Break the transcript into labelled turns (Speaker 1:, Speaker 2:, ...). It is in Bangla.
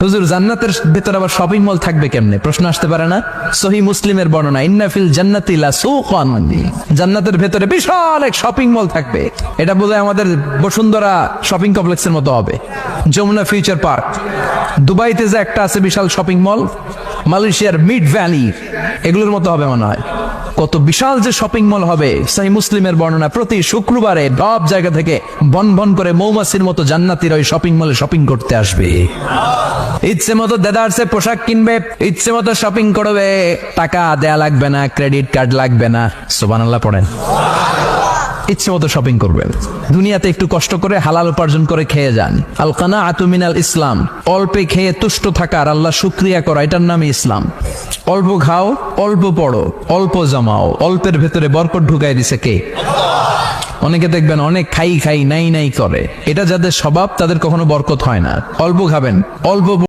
Speaker 1: হুজুর জান্নাতের ভেতরে আবার শপিং মল থাকবে কেমনে? প্রশ্ন আসতে পারে না? সহিহ মুসলিমের বর্ণনা, ইন্না ফিল জান্নাতি লা সুকান, জান্নাতের ভেতরে বিশাল এক শপিং মল থাকবে। এটা বোধহয় আমাদের বসুন্ধরা শপিং কমপ্লেক্সের মতো হবে, যমুনা ফিউচার পার্ক। দুবাইতে যে একটা আছে বিশাল শপিং মল, মালয়েশিয়ার মিড ভ্যালি, এগুলোর মতো হবে মনে হয়। কত বিশাল যে শপিং মল হবে। সহিহ মুসলিমের বর্ণনা, প্রতি শুক্রবারে সব জায়গা থেকে বন বন করে মৌমাছির মতো জান্নাতীরা ওই শপিং মলে শপিং করতে আসবে। ইচ্ছে মতো দেদারসে পোশাক কিনবে, ইচ্ছে মতো শপিং করবে, টাকা দেয়া লাগবে না, ক্রেডিট কার্ড লাগবে না। সুবহানাল্লাহ পড়েন। ইচ্ছে মতো শপিং করবেন। দুনিয়াতে একটু কষ্ট করে হালাল উপার্জন করে খেয়ে যান। আল কানাআতু মিনাল ইসলাম, অল্পে খেয়ে তুষ্ট থাকার, আল্লাহ শুকরিয়া করা, এটার নামই ইসলাম। অল্প খাও, অল্প পড়ো, অল্প জমাও, অল্পের ভেতরে বরকত ঢুকাই দিছে কে? অনেকে দেখবেন অনেক খাই খাই নাই নাই করে, এটা যাদের স্বভাব তাদের কখনো বরকত হয় না। অল্প খাবেন, অল্প